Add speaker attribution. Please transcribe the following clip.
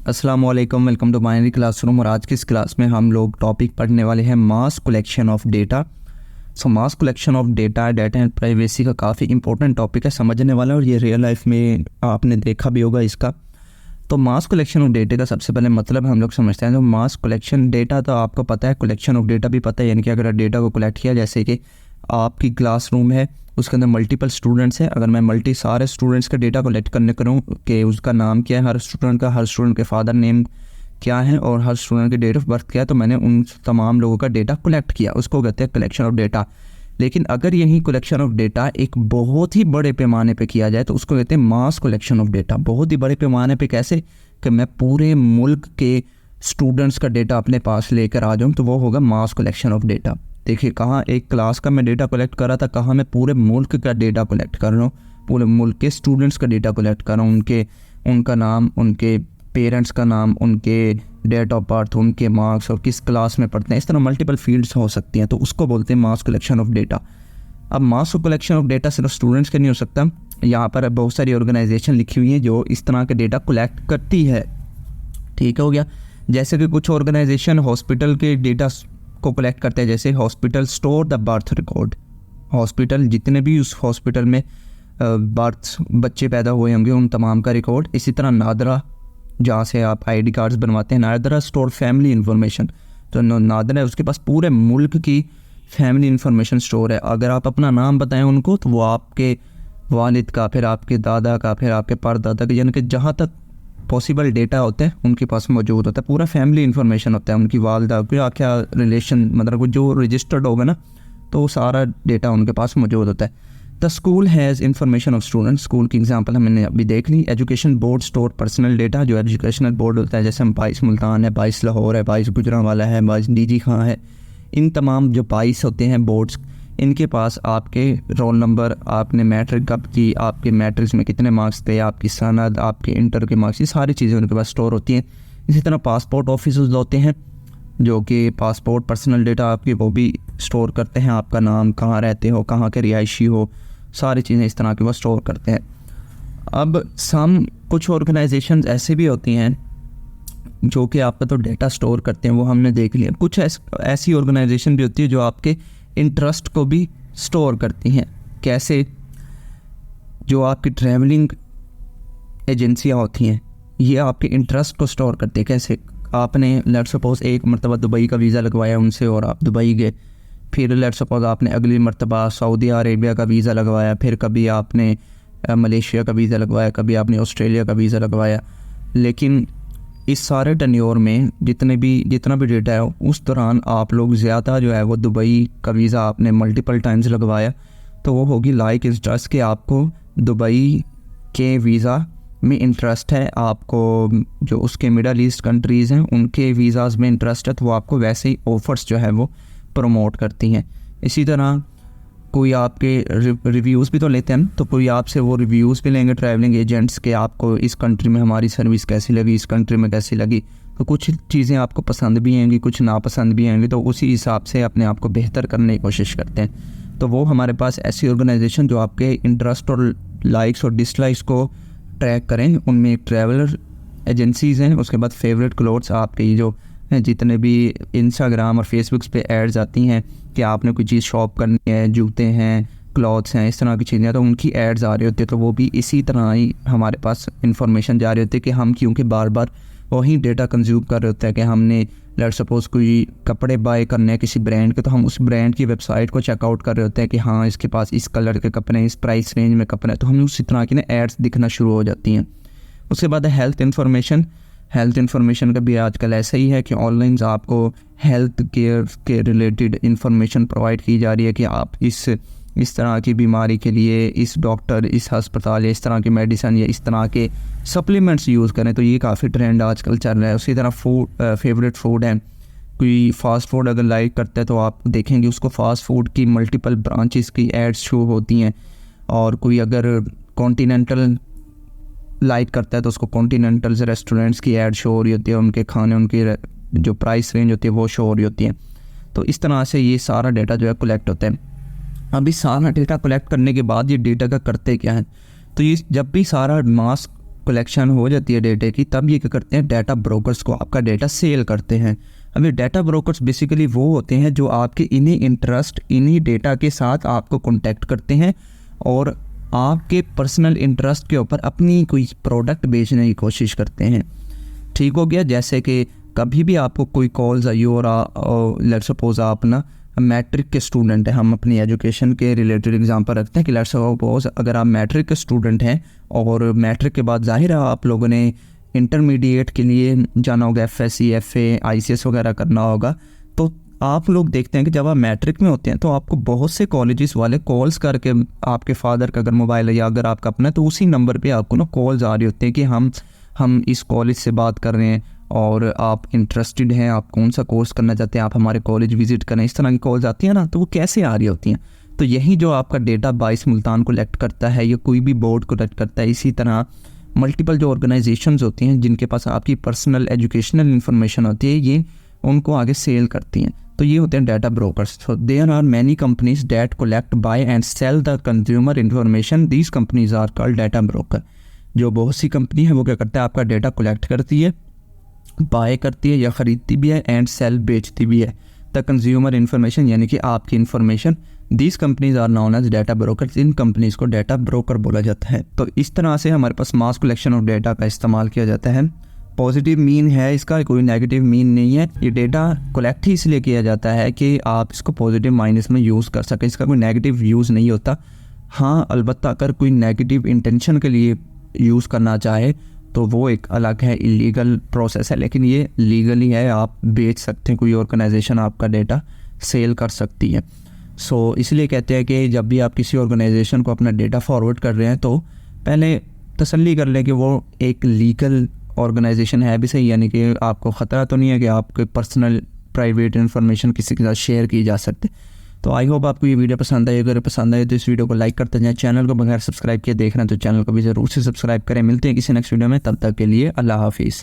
Speaker 1: अस्सलाम वालेकुम, welcome to binary classroom. और आज की इस क्लास में हम लोग टॉपिक पढ़ने वाले हैं mass collection of data. So mass collection of data and privacy का काफ़ी इंपॉर्टेंट टॉपिक है, समझने वाला, और ये रियल लाइफ में आपने देखा भी होगा इसका। तो मास कलेक्शन ऑफ डेटा का सबसे पहले मतलब हम लोग समझते हैं। तो मास कलेक्शन डेटा तो आपको पता है, कलेक्शन ऑफ डेटा भी पता है, यानी कि अगर डेटा को कलेक्ट किया, जैसे कि आपकी क्लासरूम है, उसके अंदर मल्टीपल स्टूडेंट्स हैं, अगर मैं सारे स्टूडेंट्स का डेटा कलेक्ट करने करूँ कि उसका नाम क्या है, हर स्टूडेंट के फादर नेम क्या है और हर स्टूडेंट की डेट ऑफ बर्थ क्या है, तो मैंने उन तमाम लोगों का डेटा कलेक्ट किया, उसको कहते हैं कलेक्शन ऑफ डेटा। लेकिन अगर यही कलेक्शन ऑफ डेटा एक बहुत ही बड़े पैमाने पे किया जाए तो उसको कहते हैं मास कलेक्शन ऑफ डेटा। बहुत ही बड़े पैमाने पे कैसे, कि मैं पूरे मुल्क के स्टूडेंट्स का डेटा अपने पास लेकर आ जाऊँ, तो वो होगा मास कलेक्शन ऑफ डेटा। देखिए, कहाँ एक क्लास का मैं डेटा कलेक्ट कर रहा था, कहाँ मैं पूरे मुल्क का डेटा कलेक्ट कर रहा हूँ, पूरे मुल्क के स्टूडेंट्स का डेटा कलेक्ट कर रहा हूँ, उनका नाम, उनके पेरेंट्स का नाम, उनके डेट ऑफ बर्थ, उनके मार्क्स और किस क्लास में पढ़ते हैं, इस तरह मल्टीपल फील्ड्स हो सकती हैं, तो उसको बोलते हैं मास कलेक्शन ऑफ डेटा। अब मास कलेक्शन ऑफ डेटा सिर्फ स्टूडेंट्स का नहीं हो सकता, यहाँ पर बहुत सारी ऑर्गेनाइजेशन लिखी हुई हैं जो इस तरह के डेटा कलेक्ट करती है। ठीक हो गया। जैसे कि कुछ ऑर्गेनाइजेशन हॉस्पिटल के डेटा को कलेक्ट करते हैं, जैसे hospital store the birth record. Hospital जितने भी उस हॉस्पिटल में बर्थ बच्चे पैदा हुए होंगे उन तमाम का रिकॉर्ड। इसी तरह नादरा, जहाँ से आप आईडी कार्ड्स बनवाते हैं, नादरा स्टोर फैमिली इंफॉर्मेशन। तो नादरा है, उसके पास पूरे मुल्क की फैमिली इंफॉर्मेशन स्टोर है। अगर आप अपना नाम बताएं उनको तो वो आपके वालिद का, फिर आपके दादा का, फिर आपके परदादा का, यानी कि जहाँ तक पॉसिबल डेटा होता है उनके पास मौजूद होता है। पूरा फैमिली इंफॉर्मेशन होता है, उनकी वालदा क्या क्या रिलेशन, मतलब जो रजिस्टर्ड होगा ना, तो सारा डेटा उनके पास मौजूद होता है। The school has information of students. School की एग्जांपल हमने अभी देख ली। Education board store personal data. जो एजुकेशनल बोर्ड होता है, जैसे हम 22 मुल्तान है, 22 लाहौर है, 22 गुजरांवाला है, 22 डीजी खां है, इन तमाम जो 22 होते हैं बोर्ड्स, इनके पास आपके रोल नंबर, आपने मैट्रिक कब की, आपके मैट्रिक्स में कितने मार्क्स थे, आपकी सनद, आपके इंटर के मार्क्स, ये सारी चीज़ें उनके पास स्टोर होती हैं। इसी तरह पासपोर्ट ऑफिसर्स होते हैं जो कि पासपोर्ट पर्सनल डेटा आपकी वो भी स्टोर करते हैं। आपका नाम, कहाँ रहते हो, कहाँ के रिहायशी हो, सारी चीज़ें इस तरह की वो स्टोर करते हैं। अब कुछ ऑर्गेनाइजेशंस ऐसे भी होती हैं जो कि आपका तो डेटा स्टोर करते हैं, वो हमने देख लिया। कुछ ऐसी ऑर्गेनाइजेशन भी होती है जो आपके इंटरेस्ट को भी स्टोर करती हैं। कैसे? जो आपकी ट्रैवलिंग एजेंसियां होती हैं, ये आपके इंटरेस्ट को स्टोर करती हैं। कैसे? आपने लेट्स सपोज एक मरतबा दुबई का वीज़ा लगवाया उनसे और आप दुबई गए, फिर लेट्स सपोज आपने अगली मरतबा सऊदी अरेबिया का वीज़ा लगवाया, फिर कभी आपने मलेशिया का वीज़ा लगवाया, कभी आपने ऑस्ट्रेलिया का वीज़ा लगवाया। लेकिन इस सारे टन्योर में जितना भी डेटा है, उस दौरान आप लोग ज़्यादा जो है वो दुबई का वीज़ा आपने मल्टीपल टाइम्स लगवाया, तो वो होगी लाइक इंटरेस्ट कि आपको दुबई के वीज़ा में इंटरेस्ट है, आपको जो उसके मिडल ईस्ट कंट्रीज़ हैं उनके वीज़ाज़ में इंटरेस्ट है, तो वो आपको वैसे ही ऑफ़र्स जो है वो प्रमोट करती हैं। इसी तरह कोई आपके रिव्यूज़ भी तो लेते हैं, तो कोई आपसे वो रिव्यूज़ भी लेंगे ट्रैवलिंग एजेंट्स के, आपको इस कंट्री में हमारी सर्विस कैसी लगी, इस कंट्री में कैसी लगी। तो कुछ चीज़ें आपको पसंद भी आएंगी, कुछ नापसंद भी आएंगी, तो उसी हिसाब से अपने आप को बेहतर करने की कोशिश करते हैं। तो वो हमारे पास ऐसी ऑर्गेनाइजेशन जो आपके इंटरेस्ट और लाइक्स और डिसलाइक्स को ट्रैक करें, उनमें एक ट्रैवलर एजेंसीज़ हैं। उसके बाद फेवरेट क्लोथ्स, आपके जो जितने भी इंस्टाग्राम और फेसबुक पे एड्स आती हैं कि आपने कोई चीज़ शॉप करनी है, जूते हैं, क्लॉथ्स हैं, इस तरह की चीज़ें, तो उनकी एड्स आ रही होती है, तो वो भी इसी तरह ही हमारे पास इंफॉर्मेशन जा रही होती है कि हम क्योंकि बार बार वही डेटा कंज्यूम कर रहे होते हैं कि हमने लेट्स सपोज़ कोई कपड़े बाय करने हैं किसी ब्रांड के, तो हम उस ब्रांड की वेबसाइट को चेकआउट कर रहे होते हैं कि हाँ इसके पास इस कलर के कपड़े हैं, इस प्राइस रेंज में कपड़े हैं, तो हमें उसी तरह की ना एड्स दिखना शुरू हो जाती हैं। उसके बाद है हेल्थ इन्फॉर्मेशन का भी आजकल ऐसा ही है कि ऑनलाइन आपको हेल्थ केयर के रिलेटेड इन्फॉर्मेशन प्रोवाइड की जा रही है कि आप इस तरह की बीमारी के लिए इस डॉक्टर, इस हस्पताल या इस तरह की मेडिसिन या इस तरह के सप्लीमेंट्स यूज़ करें। तो ये काफ़ी ट्रेंड आजकल चल रहा है। उसी तरह फेवरेट फूड है, कोई फास्ट फूड अगर लाइक करता है तो आप देखेंगे उसको फास्ट फूड की मल्टीपल ब्रांचेस की एड्स शो होती हैं। और कोई अगर कॉन्टिनेंटल लाइक करता है तो उसको कॉन्टिनेंटल रेस्टोरेंट्स की ऐड शो हो रही होती है, उनके खाने, उनकी जो प्राइस रेंज होती है वो शो हो रही होती है। तो इस तरह से ये सारा डेटा जो है कलेक्ट होता है। अभी सारा डेटा कलेक्ट करने के बाद ये डेटा का करते क्या है, तो ये जब भी सारा मास कलेक्शन हो जाती है डेटा की, तब ये क्या करते हैं, डाटा ब्रोकर्स को आपका डेटा सेल करते हैं। अब ये डाटा ब्रोकर्स बेसिकली वो होते हैं जो आपके इन्हीं डेटा के साथ आपको कॉन्टैक्ट करते हैं और आपके पर्सनल इंटरेस्ट के ऊपर अपनी कोई प्रोडक्ट बेचने की कोशिश करते हैं। ठीक हो गया। जैसे कि कभी भी आपको कोई कॉल्स आई और लेट्स सपोज आप ना मैट्रिक के स्टूडेंट हैं, हम अपनी एजुकेशन के रिलेटेड एग्जांपल रखते हैं कि लेट्स सपोज अगर आप मैट्रिक के स्टूडेंट हैं और मैट्रिक के बाद जाहिर है आप लोगों ने इंटरमीडिएट के लिए जाना होगा, FSC, FA, ICS वगैरह करना होगा। तो आप लोग देखते हैं कि जब आप मैट्रिक में होते हैं तो आपको बहुत से कॉलेजेस वाले कॉल्स करके, आपके फादर का अगर मोबाइल है या अगर आपका अपना, तो उसी नंबर पे आपको ना कॉल्स आ रही होती हैं कि हम इस कॉलेज से बात कर रहे हैं और आप इंटरेस्टेड हैं, आप कौन सा कोर्स करना चाहते हैं, आप हमारे कॉलेज विजिट करें। इस तरह की कॉल्स आती हैं ना, तो वो कैसे आ रही होती हैं? तो यही जो आपका डेटा बाइस मुल्तान कलेक्ट करता है या कोई भी बोर्ड कलेक्ट करता है, इसी तरह मल्टीपल जो ऑर्गेनाइजेशंस होती हैं जिनके पास आपकी पर्सनल एजुकेशनल इन्फॉर्मेशन होती है, ये उनको आगे सेल करती हैं। तो ये होते हैं data brokers. So there are many companies that collect, buy and sell the consumer information, these companies are called data broker. जो बहुत सी कंपनी है वो क्या करता है, आपका डेटा कलेक्ट करती है, बाय करती है या ख़रीदती भी है, एंड सेल बेचती भी है द कंज्यूमर इन्फॉर्मेशन, यानी कि आपकी information. These companies are known as data brokers, इन कंपनीज को डाटा ब्रोकर बोला जाता है। तो इस तरह से हमारे पास मास कलेक्शन ऑफ डेटा का इस्तेमाल किया जाता है। पॉजिटिव मीन है इसका, कोई नेगेटिव मीन नहीं है। ये डेटा कलेक्ट ही इसलिए किया जाता है कि आप इसको पॉजिटिव माइनस में यूज़ कर सकें, इसका कोई नेगेटिव यूज़ नहीं होता। हाँ, अलबत्ता अगर कोई नेगेटिव इंटेंशन के लिए यूज़ करना चाहे तो वो एक अलग है, इलीगल प्रोसेस है, लेकिन ये लीगली है, आप बेच सकते हैं, कोई ऑर्गेनाइजेशन आपका डेटा सेल कर सकती है। सो इसलिए कहते हैं कि जब भी आप किसी ऑर्गेनाइजेशन को अपना डेटा फॉरवर्ड कर रहे हैं तो पहले तसल्ली कर लें कि वो एक लीगल ऑर्गेनाइजेशन है भी सही, यानी कि आपको ख़तरा तो नहीं है कि आपके पर्सनल प्राइवेट इन्फॉर्मेशन किसी के साथ शेयर की जा सकती। तो आई होप आपको ये वीडियो पसंद आई। अगर पसंद आए तो इस वीडियो को लाइक करते जाएं। चैनल को बगैर सब्सक्राइब किए देख रहे हैं तो चैनल को भी ज़रूर से सब्सक्राइब करें। मिलते हैं किसी नेक्स्ट वीडियो में, तब तक के लिए अल्लाह हाफिज़।